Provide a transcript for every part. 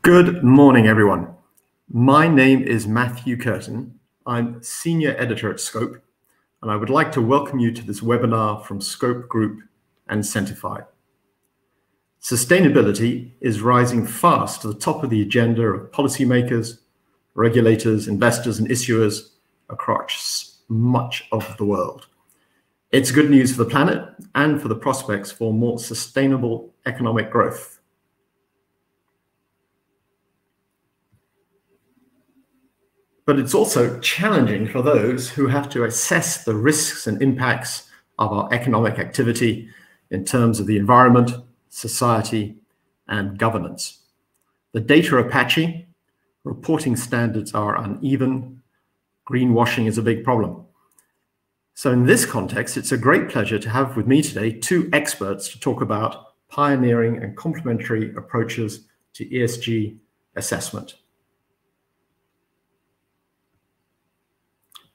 Good morning, everyone. My name is Matthew Curtin. I'm Senior Editor at Scope, and I would like to welcome you to this webinar from Scope Group and Scentify. Sustainability is rising fast to the top of the agenda of policymakers, regulators, investors, and issuers across much of the world. It's good news for the planet and for the prospects for more sustainable economic growth. But it's also challenging for those who have to assess the risks and impacts of our economic activity in terms of the environment, society, and governance. The data are patchy, reporting standards are uneven, greenwashing is a big problem. So in this context, it's a great pleasure to have with me today two experts to talk about pioneering and complementary approaches to ESG assessment.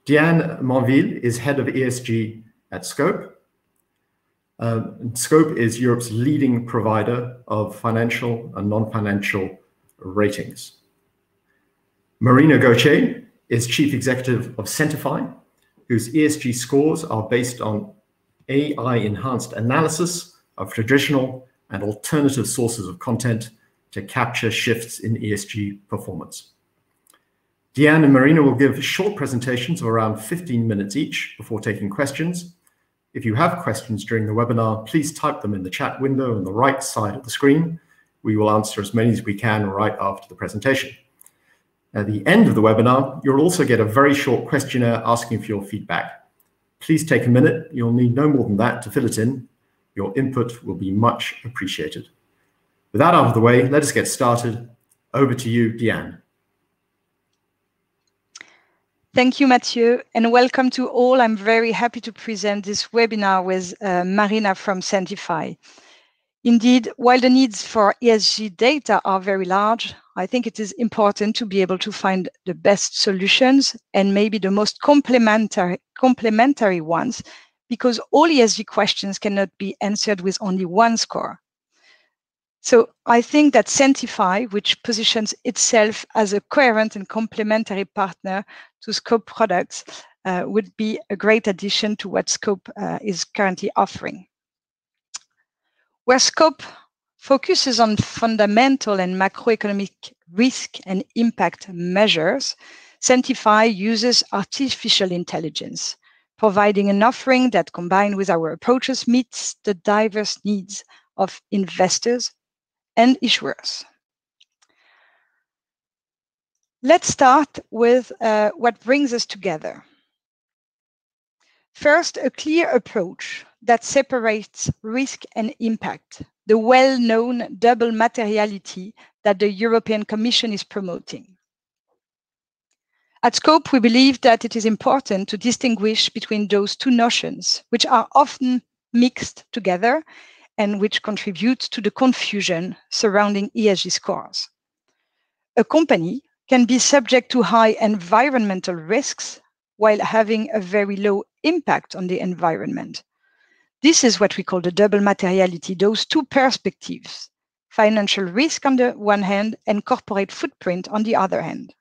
Diane Monville is head of ESG at Scope. Scope is Europe's leading provider of financial and non-financial ratings. Marina Gauthier is chief executive of Scentify, whose ESG scores are based on AI-enhanced analysis of traditional and alternative sources of content to capture shifts in ESG performance. Diane and Marina will give short presentations of around 15 minutes each before taking questions. If you have questions during the webinar, please type them in the chat window on the right side of the screen. We will answer as many as we can right after the presentation. At the end of the webinar, you'll also get a very short questionnaire asking for your feedback. Please take a minute. You'll need no more than that to fill it in. Your input will be much appreciated. With that out of the way, let us get started. Over to you, Diane. Thank you, Mathieu, and welcome to all. I'm very happy to present this webinar with Marina from Scientifi. Indeed, while the needs for ESG data are very large, I think it is important to be able to find the best solutions and maybe the most complementary ones, because all ESG questions cannot be answered with only one score. So I think that Scentify, which positions itself as a coherent and complementary partner to Scope products, would be a great addition to what Scope is currently offering. Where Scope focuses on fundamental and macroeconomic risk and impact measures, Scentify uses artificial intelligence, providing an offering that, combined with our approaches, meets the diverse needs of investors and issuers. Let's start with what brings us together. First, a clear approach that separates risk and impact, the well-known double materiality that the European Commission is promoting. At Scope, we believe that it is important to distinguish between those two notions, which are often mixed together and which contribute to the confusion surrounding ESG scores. A company can be subject to high environmental risks while having a very low impact on the environment. This is what we call the double materiality, those two perspectives, financial risk on the one hand and corporate footprint on the other hand.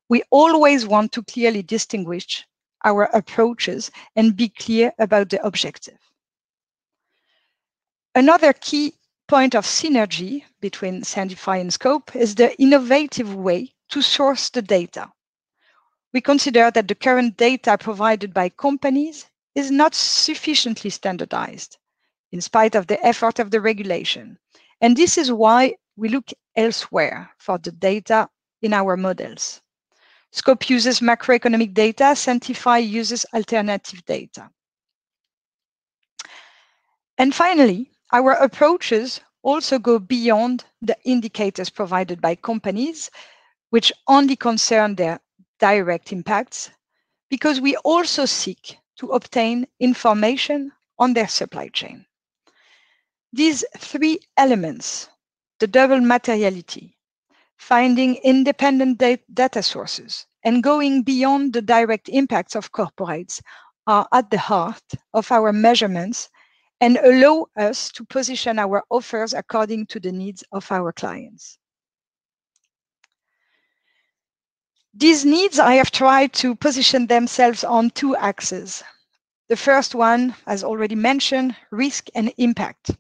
We always want to clearly distinguish our approaches and be clear about the objective. Another key point of synergy between Scientifi and Scope is the innovative way to source the data. We consider that the current data provided by companies is not sufficiently standardized, in spite of the effort of the regulation. And this is why we look elsewhere for the data in our models. Scope uses macroeconomic data, Scientifi uses alternative data. And finally, our approaches also go beyond the indicators provided by companies, which only concern their direct impacts, because we also seek to obtain information on their supply chain. These three elements, the double materiality, finding independent data sources, and going beyond the direct impacts of corporates, are at the heart of our measurements and allow us to position our offers according to the needs of our clients. These needs, I have tried to position themselves on two axes. The first one, as already mentioned, risk and impact.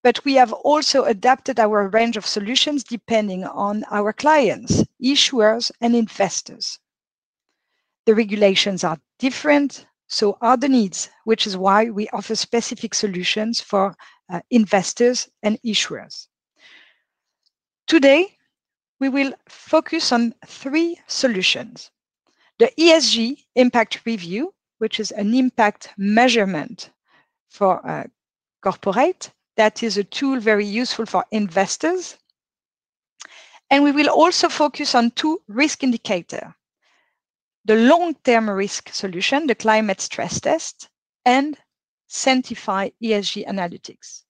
But we have also adapted our range of solutions depending on our clients, issuers, and investors. The regulations are different, so are the needs, which is why we offer specific solutions for investors and issuers. Today, we will focus on three solutions. The ESG impact review, which is an impact measurement for corporate. That is a tool very useful for investors. And we will also focus on two risk indicators. The long-term risk solution, the climate stress test, and Scentify ESG analytics.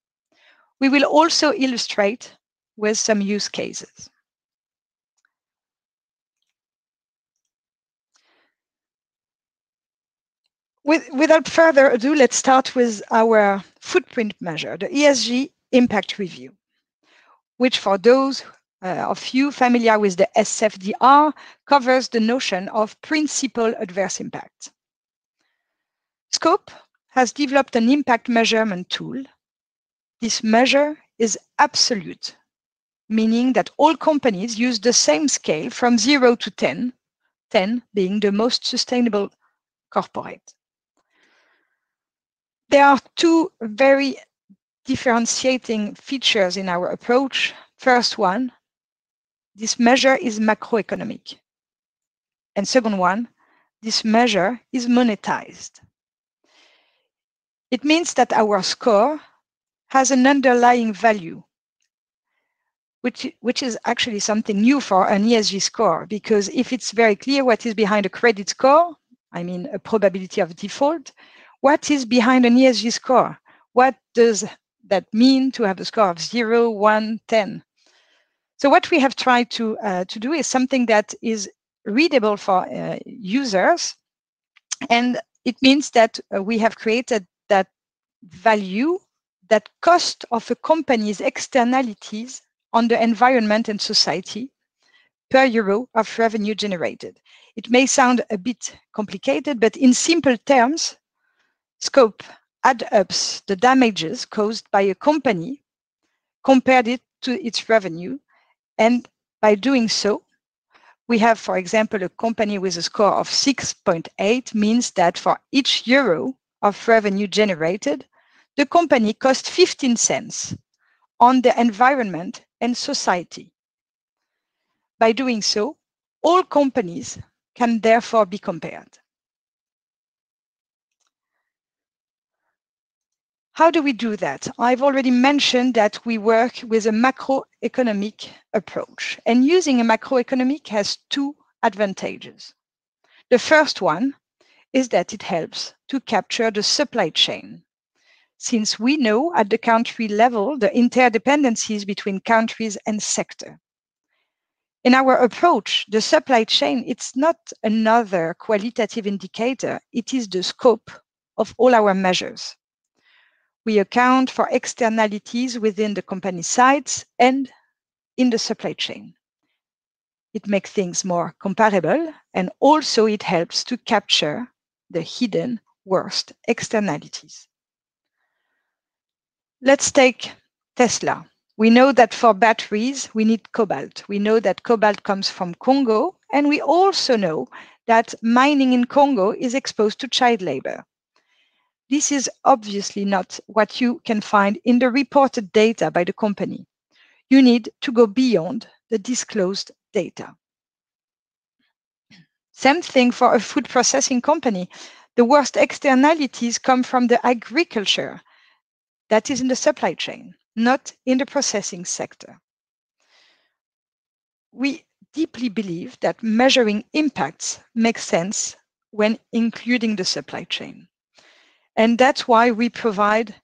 We will also illustrate with some use cases. Without further ado, let's start with our footprint measure, the ESG impact review, which for those of you familiar with the SFDR covers the notion of principal adverse impact. Scope has developed an impact measurement tool. This measure is absolute, meaning that all companies use the same scale from 0 to 10, 10 being the most sustainable corporate. There are two very differentiating features in our approach. First one, this measure is macroeconomic. And second one, this measure is monetized. It means that our score has an underlying value, which is actually something new for an ESG score, because if it's very clear what is behind a credit score, I mean a probability of default, what is behind an ESG score? What does that mean to have a score of 0, 1, 10? So what we have tried to do is something that is readable for users, and it means that we have created that value, that cost of a company's externalities on the environment and society per euro of revenue generated. It may sound a bit complicated, but in simple terms, Scope adds up the damages caused by a company, compared it to its revenue, and by doing so, we have, for example, a company with a score of 6.8 means that for each euro of revenue generated, the company cost 15 cents on the environment and society. By doing so, all companies can therefore be compared. How do we do that? I've already mentioned that we work with a macroeconomic approach, and using a macroeconomic has two advantages. The first one is that it helps to capture the supply chain, since we know at the country level the interdependencies between countries and sector. In our approach, the supply chain, it's not another qualitative indicator, it is the scope of all our measures. We account for externalities within the company sites and in the supply chain. It makes things more comparable, and also it helps to capture the hidden worst externalities. Let's take Tesla. We know that for batteries, we need cobalt. We know that cobalt comes from Congo, and we also know that mining in Congo is exposed to child labor. This is obviously not what you can find in the reported data by the company. You need to go beyond the disclosed data. Same thing for a food processing company. The worst externalities come from the agriculture that is in the supply chain, not in the processing sector. We deeply believe that measuring impacts makes sense when including the supply chain. And that's why we provide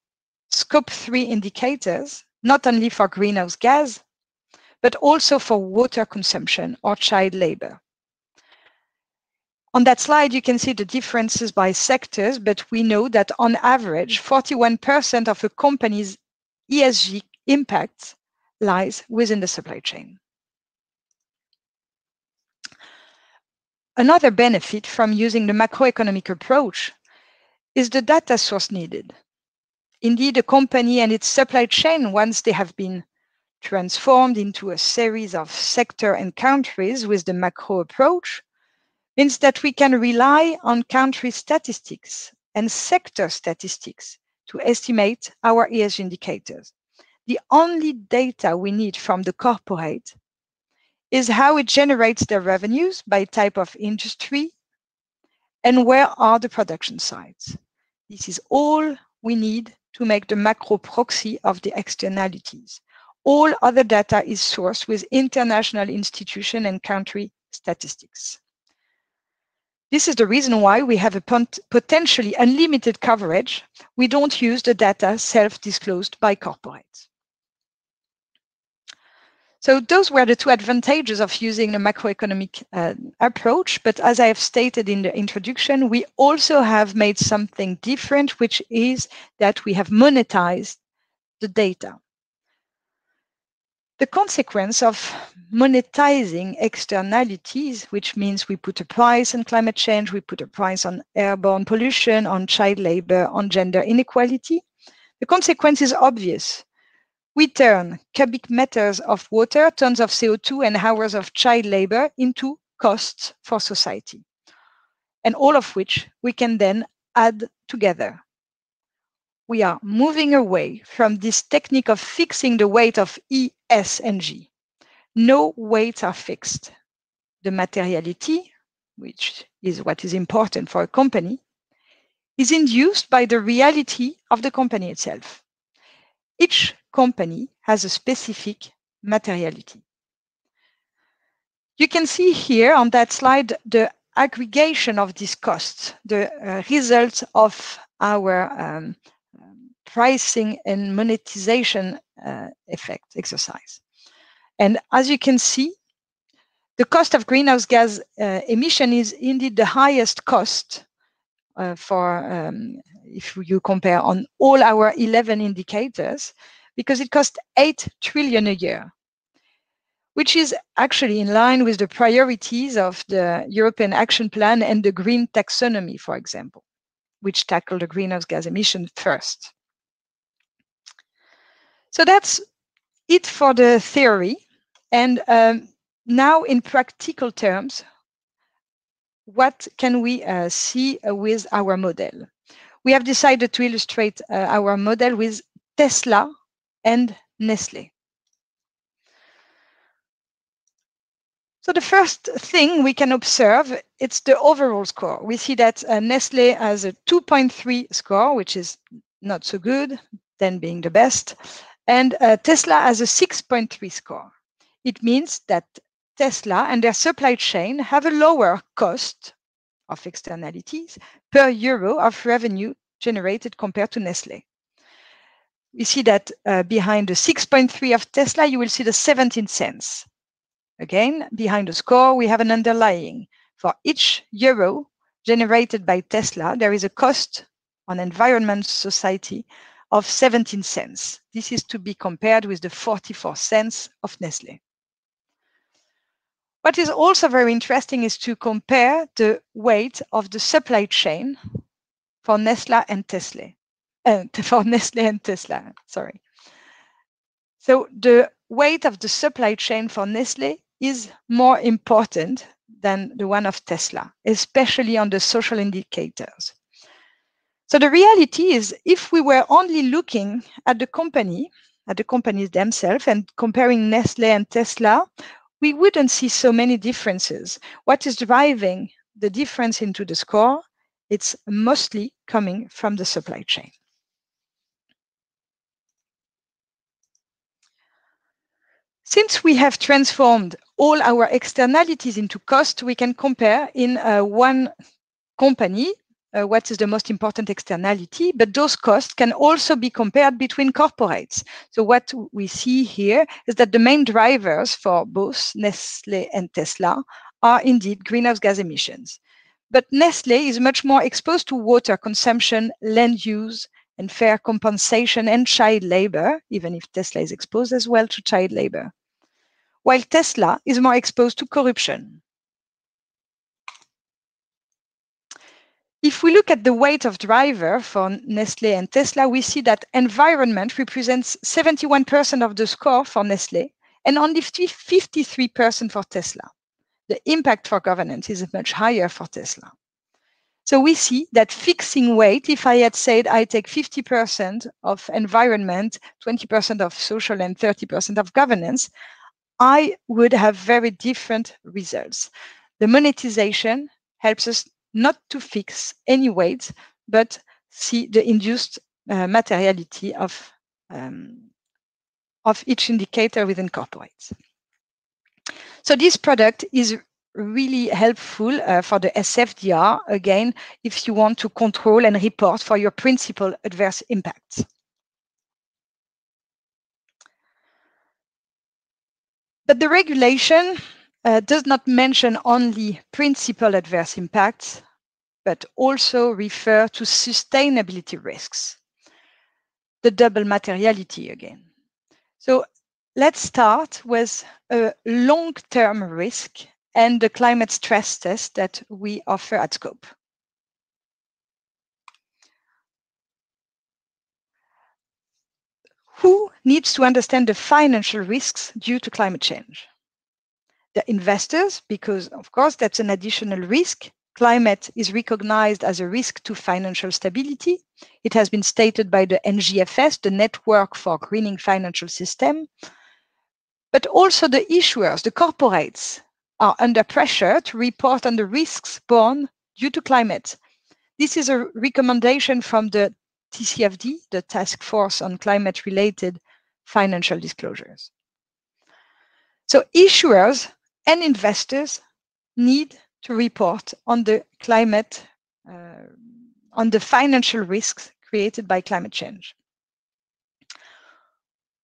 Scope 3 indicators, not only for greenhouse gas, but also for water consumption or child labor. On that slide, you can see the differences by sectors, but we know that on average, 41% of a company's ESG impact lies within the supply chain. Another benefit from using the macroeconomic approach is the data source needed. Indeed, a company and its supply chain, once they have been transformed into a series of sector and countries with the macro approach, means that we can rely on country statistics and sector statistics to estimate our ESG indicators. The only data we need from the corporate is how it generates their revenues by type of industry and where are the production sites. This is all we need to make the macro proxy of the externalities. All other data is sourced with international institution and country statistics. This is the reason why we have a potentially unlimited coverage. We don't use the data self-disclosed by corporates. So those were the two advantages of using the macroeconomic approach. But as I have stated in the introduction, we also have made something different, which is that we have monetized the data. The consequence of monetizing externalities, which means we put a price on climate change, we put a price on airborne pollution, on child labor, on gender inequality, the consequence is obvious. We turn cubic meters of water, tons of CO2, and hours of child labor into costs for society, and all of which we can then add together. We are moving away from this technique of fixing the weight of E, S, and G. No weights are fixed. The materiality, which is what is important for a company, is induced by the reality of the company itself. Each company has a specific materiality. You can see here on that slide the aggregation of these costs, the results of our pricing and monetization effect exercise. And as you can see, the cost of greenhouse gas emission is indeed the highest cost if you compare on all our 11 indicators, because it costs 8 trillion a year, which is actually in line with the priorities of the European Action Plan and the Green Taxonomy, for example, which tackle the greenhouse gas emission first. So that's it for the theory. And now in practical terms, what can we see with our model? We have decided to illustrate our model with Tesla and Nestle. So the first thing we can observe, it's the overall score. We see that Nestle has a 2.3 score, which is not so good, 10 being the best, and Tesla has a 6.3 score. It means that Tesla and their supply chain have a lower cost of externalities per euro of revenue generated compared to Nestle. We see that behind the 6.3 of Tesla, you will see the 17 cents. Again, behind the score, we have an underlying. For each euro generated by Tesla, there is a cost on environment society of 17 cents. This is to be compared with the 44 cents of Nestle. What is also very interesting is to compare the weight of the supply chain for Nestle and Tesla. Sorry. So the weight of the supply chain for Nestle is more important than the one of Tesla, especially on the social indicators. So the reality is, if we were only looking at the companies themselves and comparing Nestle and Tesla, we wouldn't see so many differences. What is driving the difference into the score? It's mostly coming from the supply chain. Since we have transformed all our externalities into cost, we can compare in one company what is the most important externality, but those costs can also be compared between corporates. So what we see here is that the main drivers for both Nestle and Tesla are indeed greenhouse gas emissions. But Nestle is much more exposed to water consumption, land use, and fair compensation and child labor, even if Tesla is exposed as well to child labor, while Tesla is more exposed to corruption. If we look at the weight of driver for Nestle and Tesla, we see that environment represents 71% of the score for Nestle and only 53% for Tesla. The impact for governance is much higher for Tesla. So we see that fixing weight, if I had said I take 50% of environment, 20% of social, and 30% of governance, I would have very different results. The monetization helps us not to fix any weight, but see the induced materiality of each indicator within corporates. So this product is really helpful for the SFDR, again, if you want to control and report for your principal adverse impacts. But the regulation does not mention only principal adverse impacts, but also refer to sustainability risks, the double materiality again. So let's start with a long-term risk and the climate stress test that we offer at Scope. Who needs to understand the financial risks due to climate change? The investors, because of course that's an additional risk. Climate is recognized as a risk to financial stability. It has been stated by the NGFS, the Network for Greening Financial System. But also the issuers, the corporates, are under pressure to report on the risks borne due to climate. This is a recommendation from the TCFD, the Task Force on Climate-Related Financial Disclosures. So issuers and investors need to report on the climate, on the financial risks created by climate change.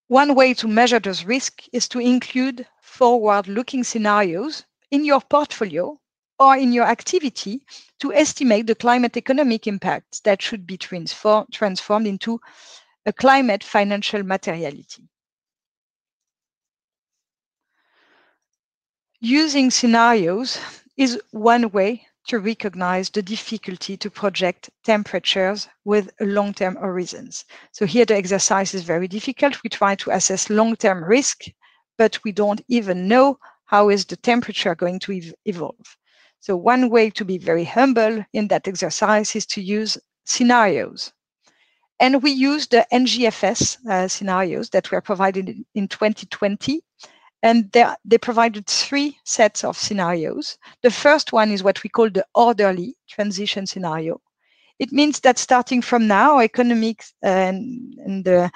One way to measure those risks is to include forward-looking scenarios in your portfolio or in your activity to estimate the climate economic impacts that should be transformed into a climate financial materiality. Using scenarios is one way to recognize the difficulty to project temperatures with long-term horizons. So here the exercise is very difficult. We try to assess long-term risk, but we don't even know how is the temperature going to evolve. So one way to be very humble in that exercise is to use scenarios. And we use the NGFS scenarios that were provided in 2020. And they provided 3 sets of scenarios. The first one is what we call the orderly transition scenario. It means that starting from now, economics and there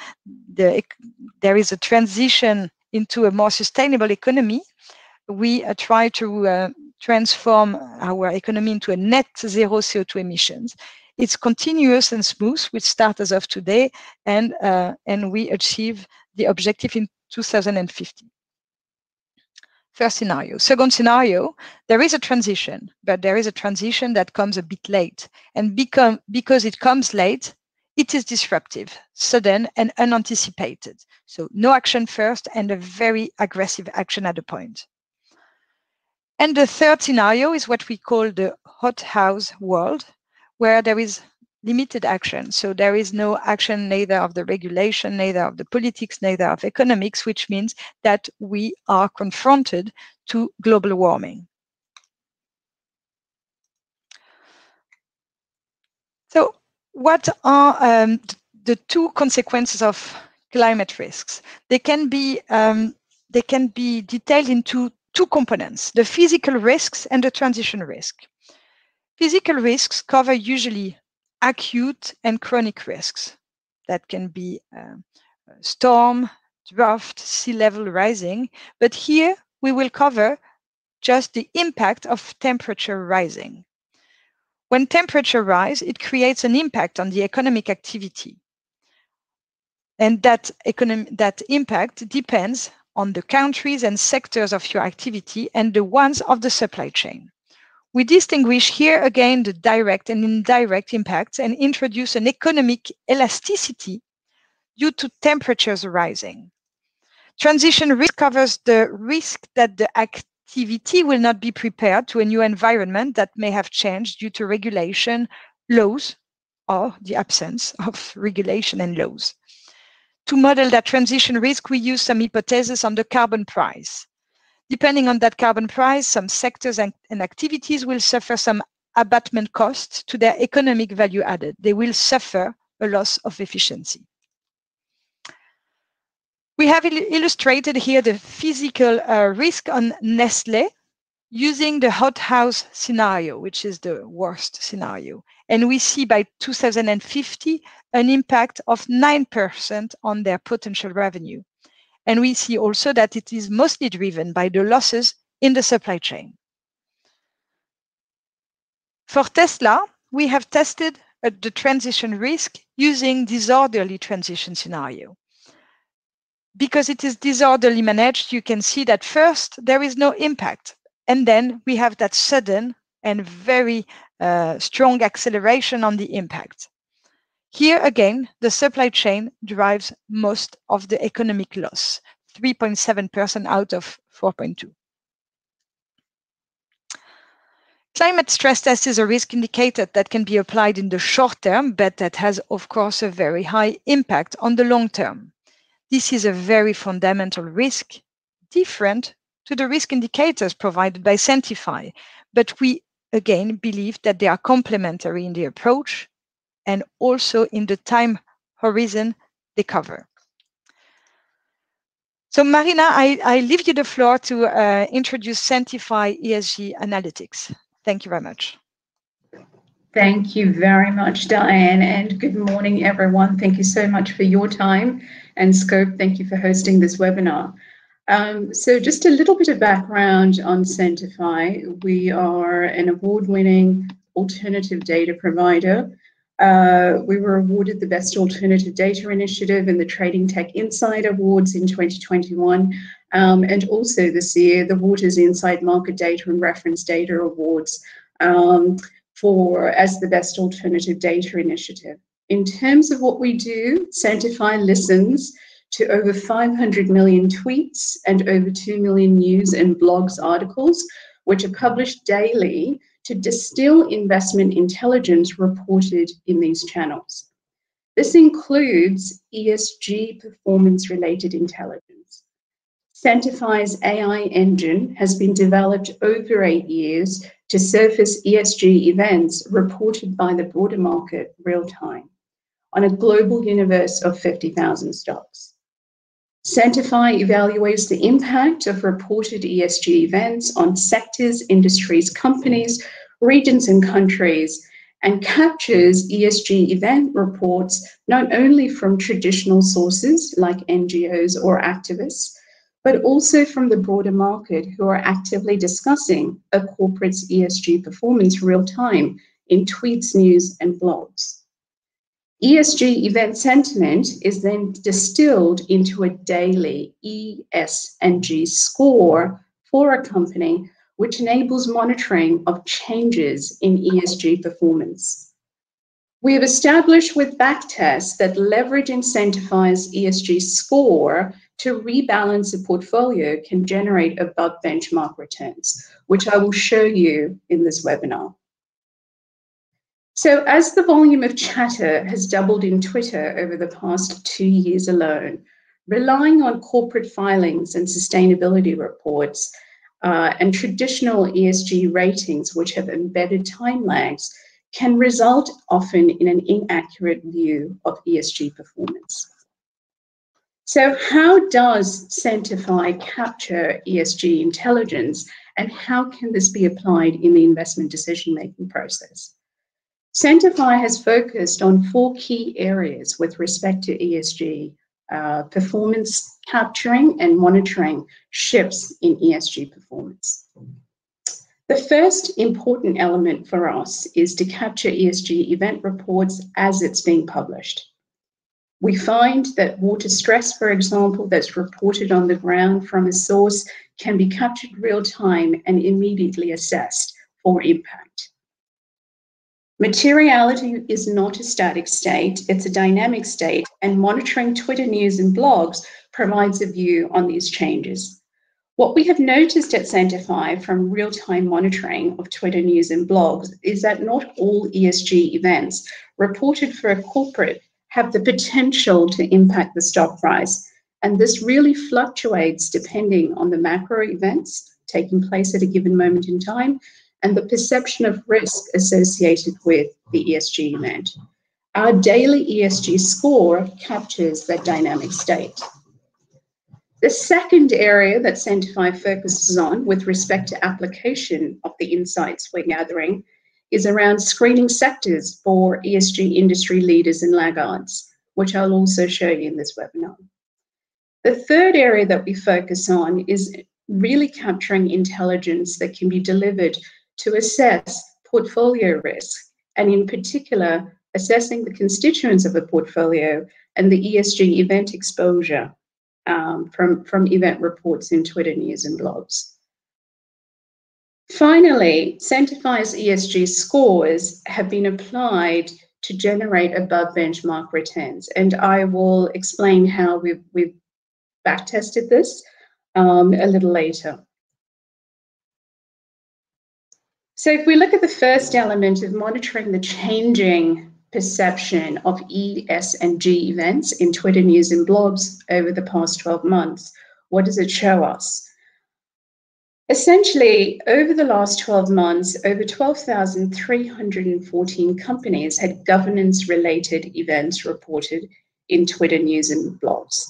is a transition into a more sustainable economy. We try to transform our economy into a net zero CO2 emissions. It's continuous and smooth, which starts as of today, and we achieve the objective in 2050. First scenario. Second scenario, there is a transition, but there is a transition that comes a bit late. And because it comes late, it is disruptive, sudden, and unanticipated. So no action first and a very aggressive action at a point. And the third scenario is what we call the hothouse world, where there is limited action. So there is no action neither of the regulation, neither of the politics, neither of economics, which means that we are confronted to global warming. So what are the 2 consequences of climate risks? They can be detailed into 2 components, the physical risks and the transition risk. Physical risks cover usually acute and chronic risks. That can be storm, drought, sea level rising. But here we will cover just the impact of temperature rising. When temperature rises, it creates an impact on the economic activity. And that impact depends on the countries and sectors of your activity and the ones of the supply chain. We distinguish here again the direct and indirect impacts and introduce an economic elasticity due to temperatures rising. Transition risk covers the risk that the activity will not be prepared to a new environment that may have changed due to regulation, laws or the absence of regulation and laws. To model that transition risk, we use some hypotheses on the carbon price. Depending on that carbon price, some sectors and activities will suffer some abatement costs to their economic value added. They will suffer a loss of efficiency. We have illustrated here the physical risk on Nestle using the hothouse scenario, which is the worst scenario. And we see by 2050 an impact of 9% on their potential revenue. And we see also that it is mostly driven by the losses in the supply chain. For Tesla, we have tested the transition risk using disorderly transition scenario. Because it is disorderly managed, you can see that first there is no impact. And then we have that sudden and very strong acceleration on the impact. Here again, the supply chain drives most of the economic loss, 3.7% out of 4.2. Climate stress test is a risk indicator that can be applied in the short term, but that has, of course, a very high impact on the long term. This is a very fundamental risk, different to the risk indicators provided by Scientifi, but we again believe that they are complementary in the approach and also in the time horizon they cover. So Marina, I leave you the floor to introduce Scentify ESG analytics. Thank you very much. Thank you very much, Diane, and good morning, everyone. Thank you so much for your time, and Scope, thank you for hosting this webinar. So just a little bit of background on Scientifi. We are an award-winning alternative data provider. We were awarded the Best Alternative Data Initiative in the Trading Tech Insight Awards in 2021, and also this year, the Waters Insight Market Data and Reference Data Awards as the Best Alternative Data Initiative. In terms of what we do, Scientifi listens to over 500 million tweets and over 2 million news and blogs articles, which are published daily to distill investment intelligence reported in these channels. This includes ESG performance-related intelligence. Scentifi's AI engine has been developed over 8 years to surface ESG events reported by the broader market real-time on a global universe of 50,000 stocks. Scientifi evaluates the impact of reported ESG events on sectors, industries, companies, regions, and countries, and captures ESG event reports not only from traditional sources like NGOs or activists, but also from the broader market who are actively discussing a corporate's ESG performance real-time in tweets, news, and blogs. ESG event sentiment is then distilled into a daily ESG score for a company, which enables monitoring of changes in ESG performance. We have established with backtests that leveraging Scientifi's ESG score to rebalance a portfolio can generate above benchmark returns, which I will show you in this webinar. So as the volume of chatter has doubled in Twitter over the past 2 years alone, relying on corporate filings and sustainability reports and traditional ESG ratings, which have embedded time lags, can result often in an inaccurate view of ESG performance. So how does Scientifi capture ESG intelligence, and how can this be applied in the investment decision-making process? Scientifi has focused on 4 key areas with respect to ESG performance capturing and monitoring shifts in ESG performance. The first important element for us is to capture ESG event reports as it's being published. We find that water stress, for example, that's reported on the ground from a source can be captured real time and immediately assessed for impact. Materiality is not a static state, it's a dynamic state, and monitoring Twitter news and blogs provides a view on these changes. What we have noticed at Scientifi from real-time monitoring of Twitter news and blogs is that not all ESG events reported for a corporate have the potential to impact the stock price. And this really fluctuates depending on the macro events taking place at a given moment in time and the perception of risk associated with the ESG event. Our daily ESG score captures that dynamic state. The second area that Scentify focuses on with respect to application of the insights we're gathering is around screening sectors for ESG industry leaders and laggards, which I'll also show you in this webinar. The third area that we focus on is really capturing intelligence that can be delivered to assess portfolio risk, and in particular, assessing the constituents of a portfolio and the ESG event exposure from event reports in Twitter news and blogs. Finally, Scientifi's ESG scores have been applied to generate above benchmark returns, and I will explain how we've backtested this a little later. So if we look at the first element of monitoring the changing perception of E, S, and G events in Twitter news and blogs over the past 12 months, what does it show us? Essentially, over the last 12 months, over 12,314 companies had governance-related events reported in Twitter news and blogs.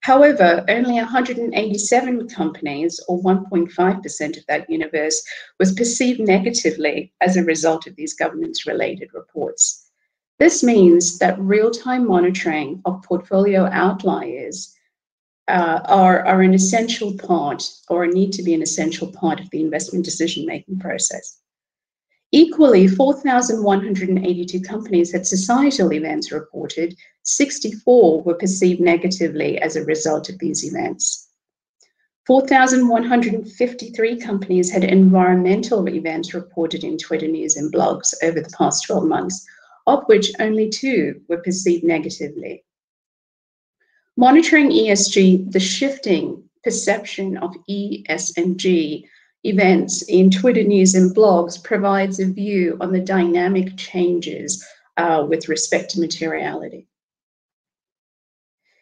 However, only 187 companies, or 1.5% of that universe, was perceived negatively as a result of these governance-related reports. This means that real-time monitoring of portfolio outliers are an essential part, or need to be an essential part of the investment decision-making process. Equally, 4,182 companies had societal events reported. 64 were perceived negatively as a result of these events. 4,153 companies had environmental events reported in Twitter news and blogs over the past 12 months, of which only 2 were perceived negatively. Monitoring ESG, the shifting perception of E, S, and G events in Twitter news and blogs provides a view on the dynamic changes with respect to materiality.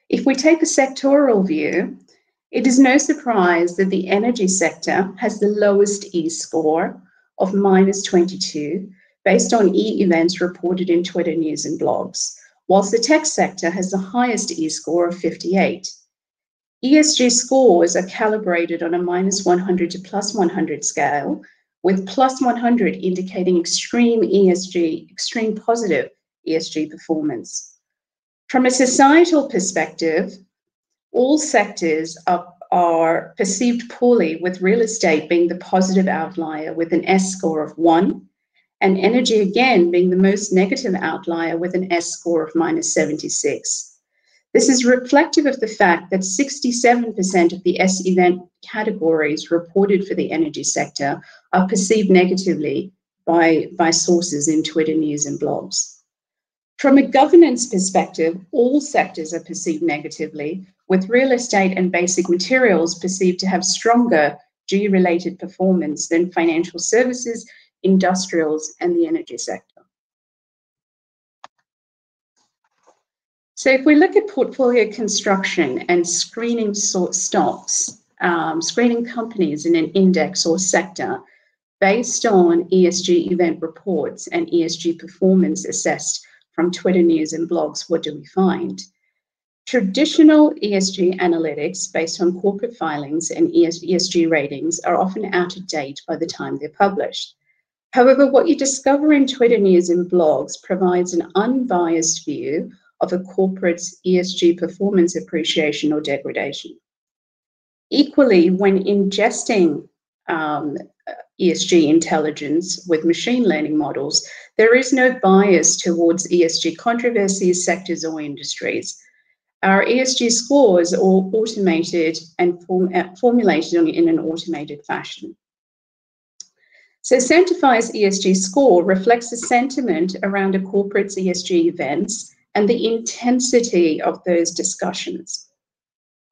If we take a sectoral view, it is no surprise that the energy sector has the lowest E score of -22 based on E events reported in Twitter news and blogs, whilst the tech sector has the highest E score of 58. ESG scores are calibrated on a -100 to +100 scale, with +100 indicating extreme ESG, extreme positive ESG performance. From a societal perspective, all sectors are perceived poorly, with real estate being the positive outlier with an S score of 1, and energy again being the most negative outlier with an S score of -76. This is reflective of the fact that 67% of the S event categories reported for the energy sector are perceived negatively by sources in Twitter news and blogs. From a governance perspective, all sectors are perceived negatively, with real estate and basic materials perceived to have stronger G-related performance than financial services, industrials, and the energy sector. So if we look at portfolio construction and screening stocks, screening companies in an index or sector based on ESG event reports and ESG performance assessed from Twitter news and blogs, what do we find? Traditional ESG analytics based on corporate filings and ESG ratings are often out of date by the time they're published. However, what you discover in Twitter news and blogs provides an unbiased view of a corporate's ESG performance appreciation or degradation. Equally, when ingesting ESG intelligence with machine learning models, there is no bias towards ESG controversies, sectors, or industries. Our ESG scores are automated and formulated in an automated fashion. So Sentifi's ESG score reflects the sentiment around a corporate's ESG events and the intensity of those discussions.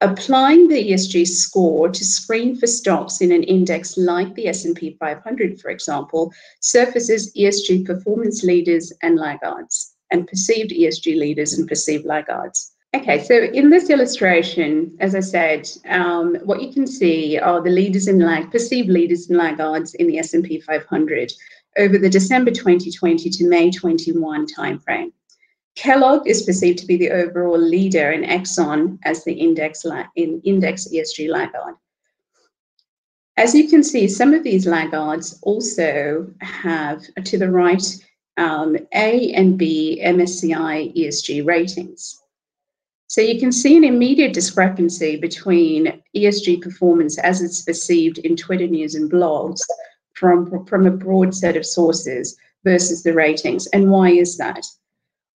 Applying the ESG score to screen for stocks in an index like the S&P 500, for example, surfaces ESG performance leaders and laggards, and perceived ESG leaders and perceived laggards. Okay, so in this illustration, as I said, what you can see are the leaders and perceived leaders and laggards in the S&P 500 over the December 2020 to May 21 timeframe. Kellogg is perceived to be the overall leader, and Exxon as the index ESG laggard. As you can see, some of these laggards also have, to the right, A and B MSCI ESG ratings. So you can see an immediate discrepancy between ESG performance as it's perceived in Twitter news and blogs from a broad set of sources versus the ratings. And why is that?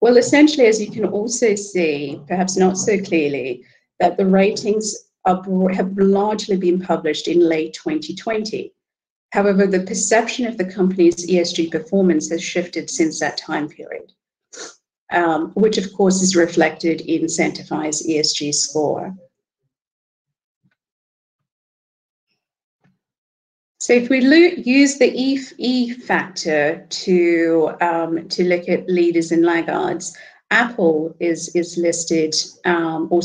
Well, essentially, as you can also see, perhaps not so clearly, that the ratings have largely been published in late 2020. However, the perception of the company's ESG performance has shifted since that time period, which of course is reflected in Scentify's ESG score. So if we use the E factor to look at leaders and laggards, Apple is listed or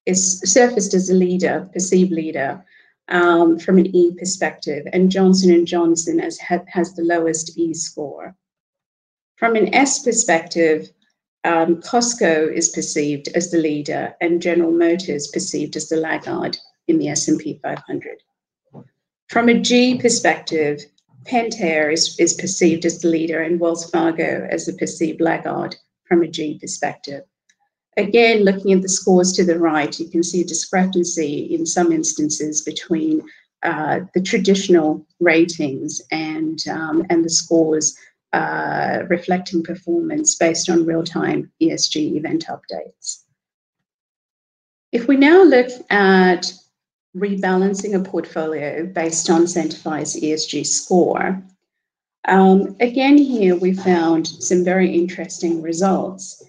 is surfaced as a leader, perceived leader, from an E perspective, and Johnson & Johnson has the lowest E score. From an S perspective, Costco is perceived as the leader, and General Motors perceived as the laggard in the S&P 500. From a G perspective, Pentair is perceived as the leader, and Wells Fargo as a perceived laggard from a G perspective. Again, looking at the scores to the right, you can see a discrepancy in some instances between the traditional ratings and the scores reflecting performance based on real-time ESG event updates. If we now look at rebalancing a portfolio based on Scentify's ESG score, again here we found some very interesting results.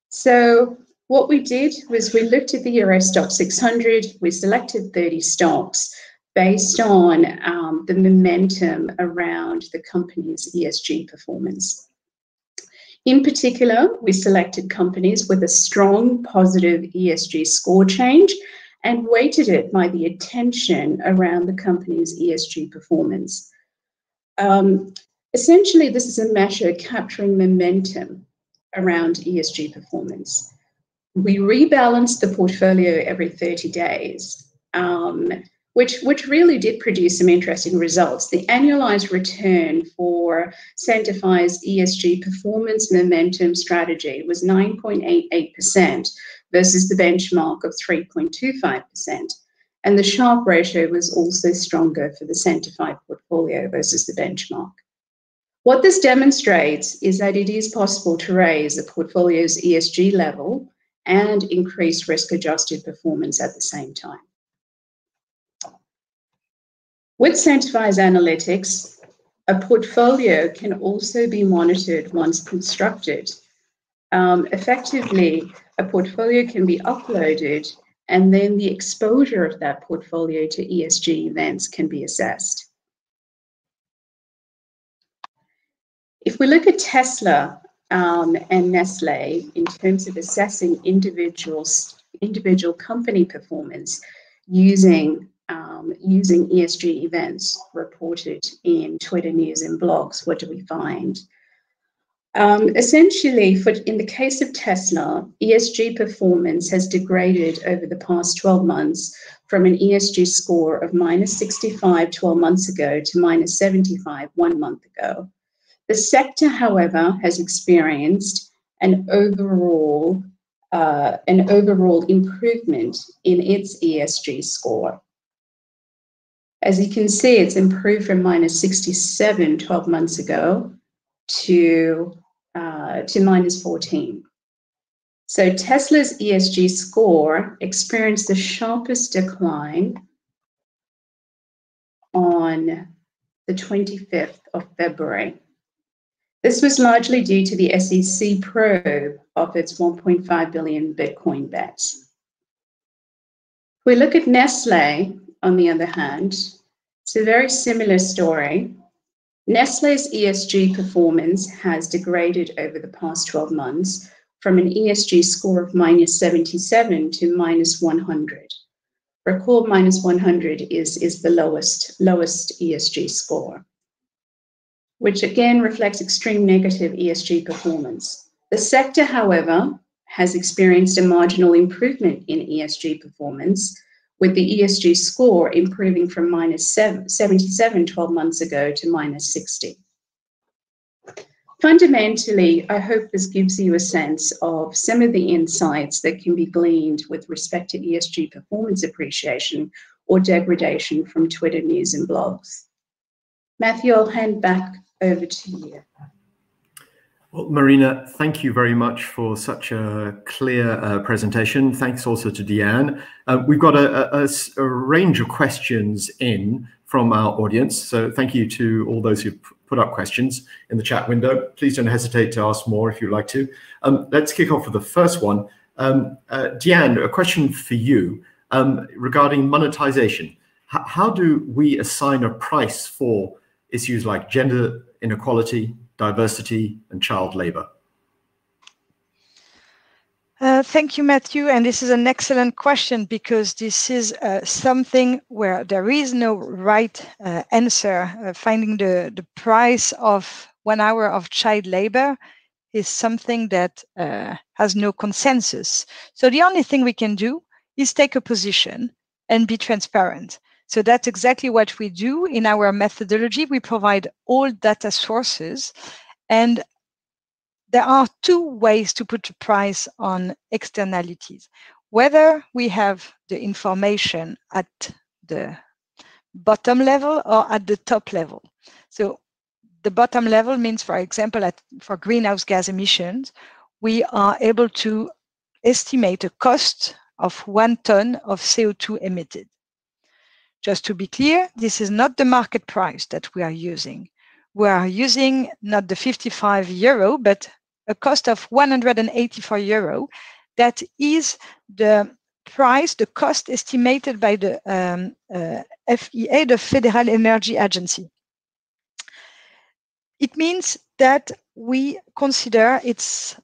So what we did was we looked at the Euro Stoxx 600, we selected 30 stocks based on the momentum around the company's ESG performance. In particular, we selected companies with a strong positive ESG score change and weighted it by the attention around the company's ESG performance. Essentially, this is a measure capturing momentum around ESG performance. We rebalanced the portfolio every 30 days, which really did produce some interesting results. The annualized return for Scentify's ESG performance momentum strategy was 9.88%, versus the benchmark of 3.25%. And the Sharpe ratio was also stronger for the Scentify portfolio versus the benchmark. What this demonstrates is that it is possible to raise a portfolio's ESG level and increase risk-adjusted performance at the same time. With Scentify's analytics, a portfolio can also be monitored once constructed. Effectively, a portfolio can be uploaded, and then the exposure of that portfolio to ESG events can be assessed. If we look at Tesla and Nestle in terms of assessing individual company performance using ESG events reported in Twitter news and blogs, what do we find? Essentially, in the case of Tesla, ESG performance has degraded over the past 12 months from an ESG score of -65 12 months ago to -75 1 month ago. The sector, however, has experienced an overall improvement in its ESG score. As you can see, it's improved from -67 12 months ago to -14. So Tesla's ESG score experienced the sharpest decline on the 25th of February. This was largely due to the SEC probe of its 1.5 billion Bitcoin bets. we look at Nestle, on the other hand, it's a very similar story. Nestle's ESG performance has degraded over the past 12 months from an ESG score of -77 to -100. Recall -100 is the lowest ESG score, which again reflects extreme negative ESG performance. The sector, however, has experienced a marginal improvement in ESG performance, with the ESG score improving from -77 12 months ago to -60. Fundamentally, I hope this gives you a sense of some of the insights that can be gleaned with respect to ESG performance appreciation or degradation from Twitter news and blogs. Matthew, I'll hand back over to you. Well, Marina, thank you very much for such a clear presentation. Thanks also to Deanne. We've got a range of questions in from our audience, so thank you to all those who put up questions in the chat window. Please don't hesitate to ask more if you'd like to. Let's kick off with the first one. Deanne, a question for you regarding monetization. How do we assign a price for issues like gender inequality, diversity, and child labor? Thank you, Matthew. And this is an excellent question, because this is something where there is no right answer. Finding the price of 1 hour of child labor is something that has no consensus. So the only thing we can do is take a position and be transparent. So that's exactly what we do in our methodology. We provide all data sources, and there are two ways to put a price on externalities. Whether we have the information at the bottom level or at the top level. So the bottom level means, for example, for greenhouse gas emissions, we are able to estimate a cost of 1 ton of CO2 emitted. Just to be clear, this is not the market price that we are using. We are using not the 55 euro, but a cost of 184 euro. That is the price, the cost estimated by the FEA, the Federal Energy Agency. It means that we consider it's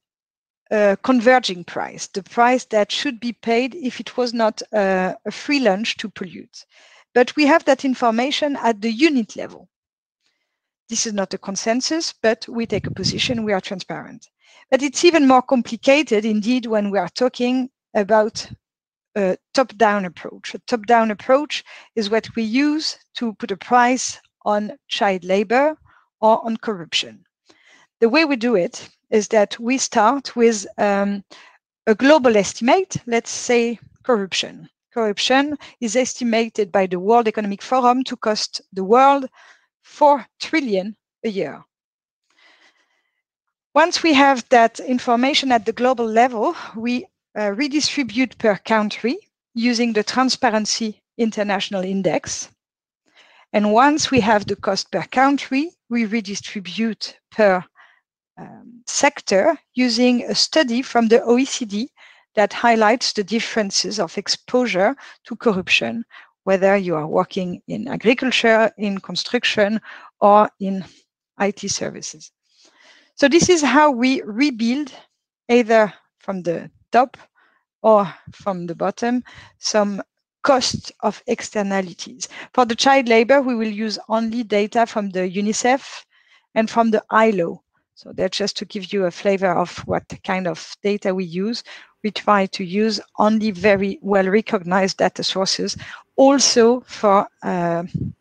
a converging price, the price that should be paid if it was not a free lunch to pollute. But we have that information at the unit level. This is not a consensus, but we take a position, we are transparent. But it's even more complicated indeed when we are talking about a top-down approach. A top-down approach is what we use to put a price on child labor or on corruption. The way we do it is that we start with a global estimate, let's say corruption. Corruption is estimated by the World Economic Forum to cost the world 4 trillion a year. Once we have that information at the global level, we redistribute per country using the Transparency International Index. And once we have the cost per country, we redistribute per sector using a study from the OECD that highlights the differences of exposure to corruption, whether you are working in agriculture, in construction, or in IT services. So this is how we rebuild, either from the top or from the bottom, some cost of externalities. For the child labor, we will use only data from the UNICEF and from the ILO. So that's just to give you a flavor of what kind of data we use. We try to use only very well-recognized data sources, also for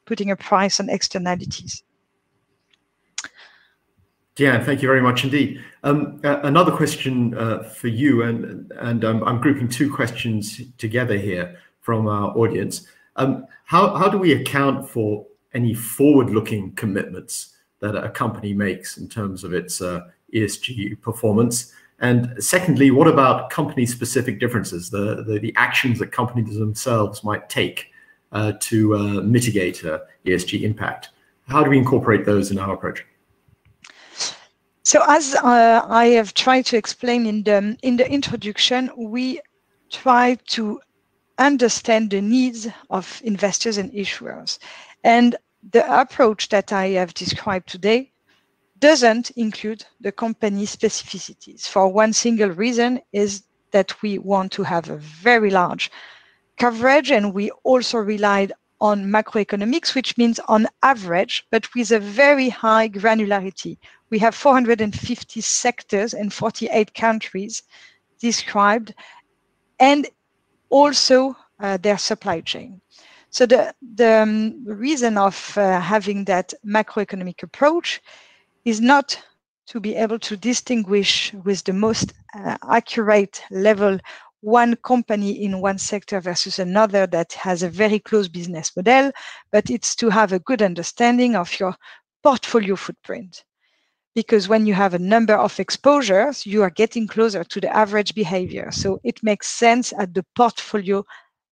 putting a price on externalities. Yeah, thank you very much indeed. Another question for you, and I'm grouping two questions together here from our audience. How do we account for any forward-looking commitments that a company makes in terms of its ESG performance? And secondly, what about company-specific differences, the actions that companies themselves might take to mitigate ESG impact? How do we incorporate those in our approach? So as I have tried to explain in the introduction, we try to understand the needs of investors and issuers. And the approach that I have described today doesn't include the company specificities for one single reason, is that we want to have a very large coverage, and we also relied on macroeconomics, which means on average, but with a very high granularity. We have 450 sectors and 48 countries described, and also their supply chain. So the reason of having that macroeconomic approach is not to be able to distinguish with the most accurate level one company in one sector versus another that has a very close business model, but it's to have a good understanding of your portfolio footprint. Because when you have a number of exposures, you are getting closer to the average behavior. So it makes sense at the portfolio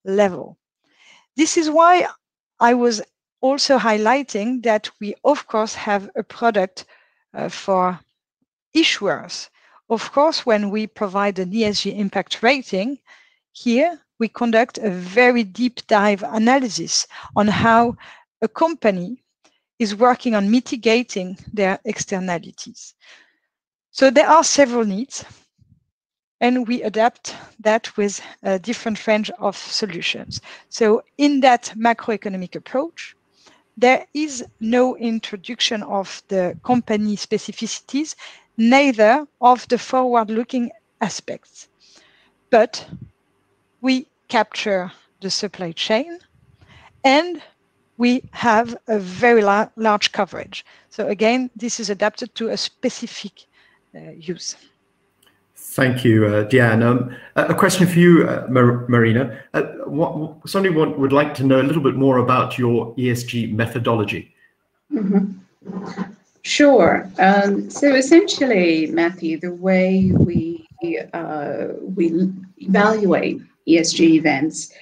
level. This is why I was also highlighting that we, of course, have a product for issuers. Of course, when we provide an ESG impact rating, here we conduct a very deep dive analysis on how a company is working on mitigating their externalities. So there are several needs, and we adapt that with a different range of solutions. So in that macroeconomic approach, there is no introduction of the company specificities, neither of the forward-looking aspects. But we capture the supply chain, and we have a very large coverage. So again, this is adapted to a specific use. Thank you, Diane. A question for you, Marina. Somebody would like to know a little bit more about your ESG methodology. Mm-hmm. Sure. So essentially, Matthew, the way we evaluate ESG events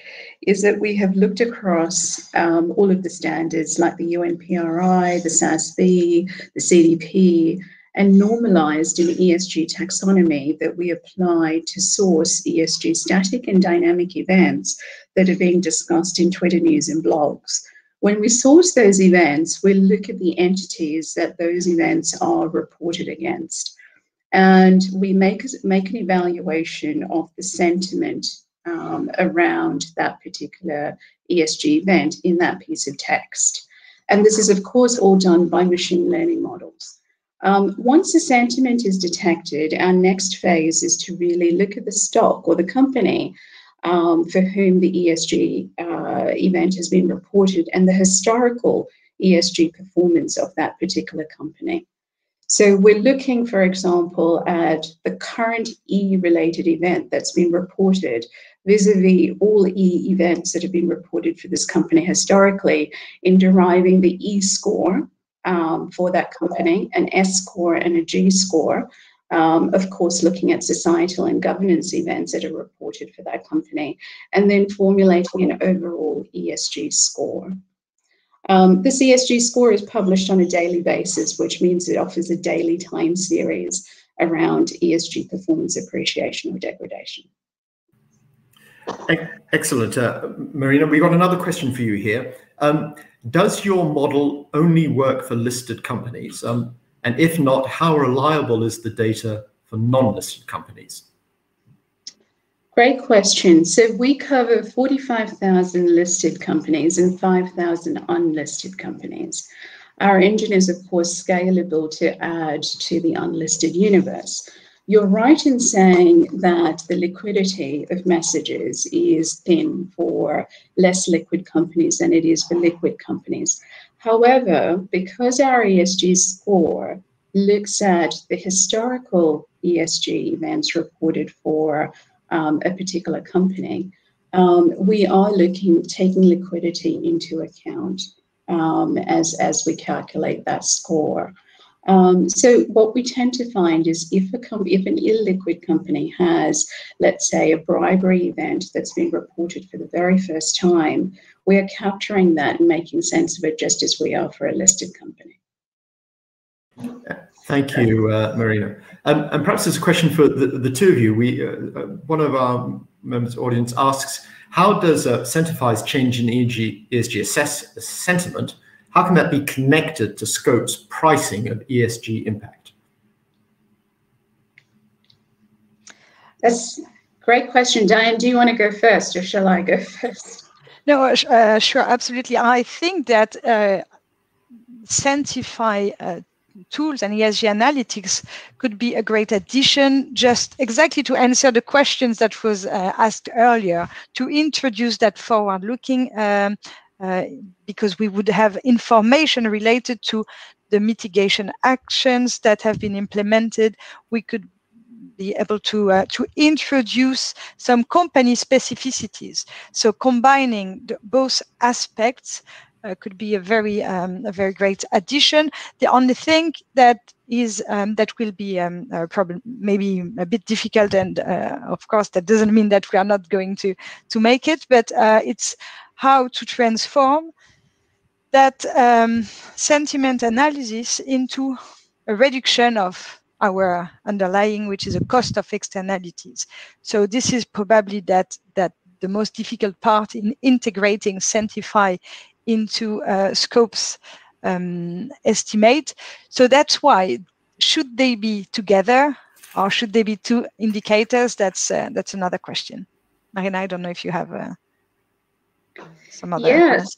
is that we have looked across all of the standards like the UNPRI, the SASB, the CDP, and normalized an ESG taxonomy that we apply to source ESG static and dynamic events that are being discussed in Twitter news and blogs. When we source those events, we look at the entities that those events are reported against. And we make an evaluation of the sentiment around that particular ESG event in that piece of text. And this is, of course, all done by machine learning models. Once the sentiment is detected, our next phase is to really look at the stock or the company for whom the ESG event has been reported and the historical ESG performance of that particular company. So we're looking, for example, at the current E-related event that's been reported vis-a-vis all E events that have been reported for this company historically in deriving the E score for that company, an S score and a G score, of course, looking at societal and governance events that are reported for that company, and then formulating an overall ESG score. This ESG score is published on a daily basis, which means it offers a daily time series around ESG performance appreciation or degradation. Excellent. Marina, we've got another question for you here. Does your model only work for listed companies? And if not, how reliable is the data for non-listed companies? Great question. So we cover 45,000 listed companies and 5,000 unlisted companies. Our engine is, of course, scalable to add to the unlisted universe. You're right in saying that the liquidity of messages is thin for less liquid companies than it is for liquid companies. However, because our ESG score looks at the historical ESG events reported for a particular company, we are taking liquidity into account as we calculate that score. So what we tend to find is if an illiquid company has, let's say, a bribery event that's been reported for the very first time, we are capturing that and making sense of it just as we are for a listed company. Thank you, Marina. And perhaps there's a question for the two of you. One of our members of the audience asks, How does Scentify's change in ESG sentiment, how can that be connected to Scope's pricing of ESG impact? That's a great question. Diane, do you want to go first or shall I go first? No, sure, absolutely. I think that Scentify tools and ESG analytics could be a great addition, just exactly to answer the questions that was asked earlier, to introduce that forward-looking, because we would have information related to the mitigation actions that have been implemented. We could be able to introduce some company specificities. So combining both aspects could be a very great addition. The only thing that is that will be probably maybe a bit difficult, and of course that doesn't mean that we are not going to make it, but it's how to transform that sentiment analysis into a reduction of our underlying, which is a cost of externalities. So this is probably that the most difficult part in integrating Scentify into Scope's estimate. So that's why, should they be together or should they be two indicators? That's another question. Marina, I don't know if you have some other comments.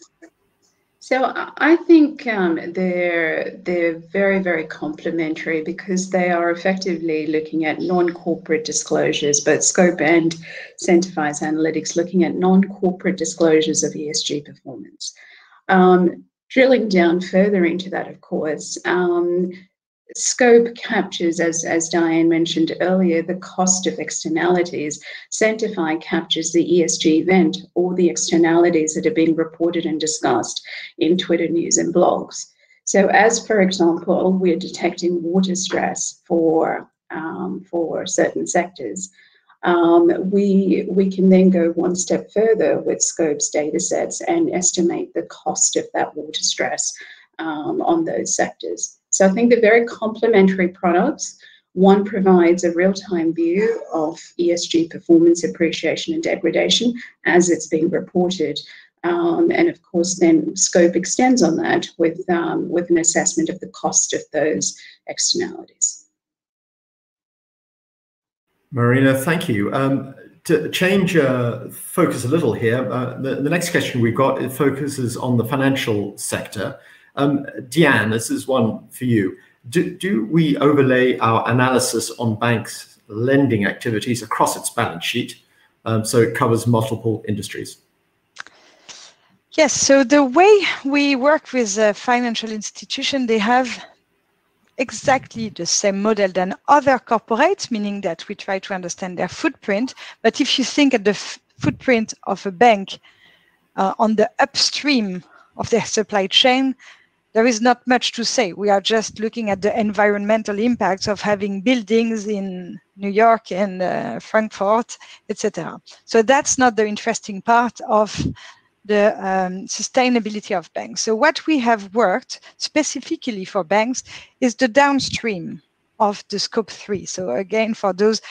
So I think they're very, very complementary, because they are effectively looking at non-corporate disclosures, both Scope and Scentify's analytics looking at non-corporate disclosures of ESG performance. Drilling down further into that, of course, Scope captures, as Diane mentioned earlier, the cost of externalities. Scentify captures the ESG event or the externalities that are being reported and discussed in Twitter news and blogs. So as, for example, we're detecting water stress for certain sectors, we can then go one step further with Scope's data sets and estimate the cost of that water stress on those sectors. So I think they're very complementary products. One provides a real-time view of ESG performance, appreciation and degradation as it's being reported. And of course, then Scope extends on that with an assessment of the cost of those externalities. Marina, thank you. To change focus a little here, the next question we've got, it focuses on the financial sector. Diane, this is one for you. Do we overlay our analysis on banks' lending activities across its balance sheet, so it covers multiple industries? Yes, so the way we work with a financial institution, they have exactly the same model than other corporates, meaning that we try to understand their footprint. But if you think at the footprint of a bank on the upstream of their supply chain, there is not much to say. We are just looking at the environmental impacts of having buildings in New York and Frankfurt, etc. So that's not the interesting part of the sustainability of banks. So what we have worked specifically for banks is the downstream of the Scope 3. So again, for those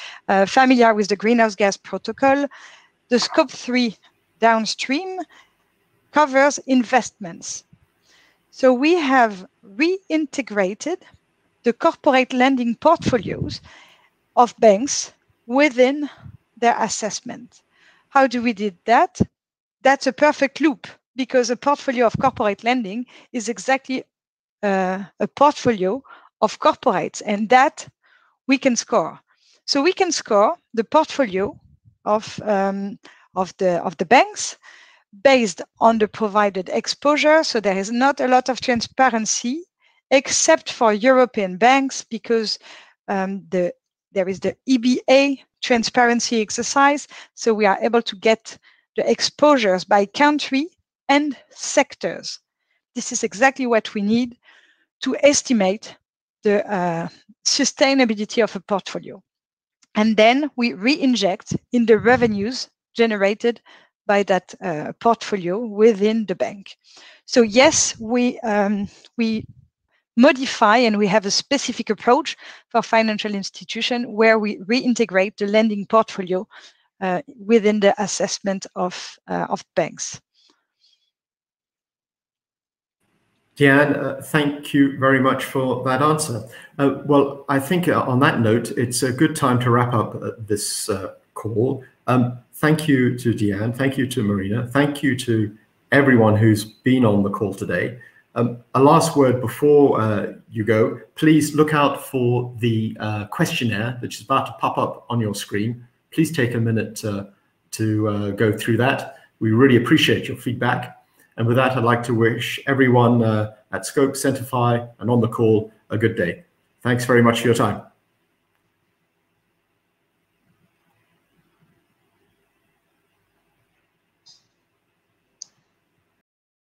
familiar with the greenhouse gas protocol, the Scope 3 downstream covers investments. So we have reintegrated the corporate lending portfolios of banks within their assessment. How do we did that? That's a perfect loop, because a portfolio of corporate lending is exactly a portfolio of corporates, and that we can score. So we can score the portfolio of the banks based on the provided exposure. So there is not a lot of transparency, except for European banks, because there is the EBA transparency exercise. So we are able to get the exposures by country and sectors. This is exactly what we need to estimate the sustainability of a portfolio. And then we re-inject in the revenues generated by that portfolio within the bank. So yes, we modify, and we have a specific approach for financial institution where we reintegrate the lending portfolio within the assessment of banks. Diane, thank you very much for that answer. Well, I think on that note, it's a good time to wrap up this call. Thank you to Diane, thank you to Marina, thank you to everyone who's been on the call today. A last word before you go, please look out for the questionnaire which is about to pop up on your screen. Please take a minute to go through that. We really appreciate your feedback. And with that, I'd like to wish everyone at Scope, Scentify, and on the call a good day. Thanks very much for your time.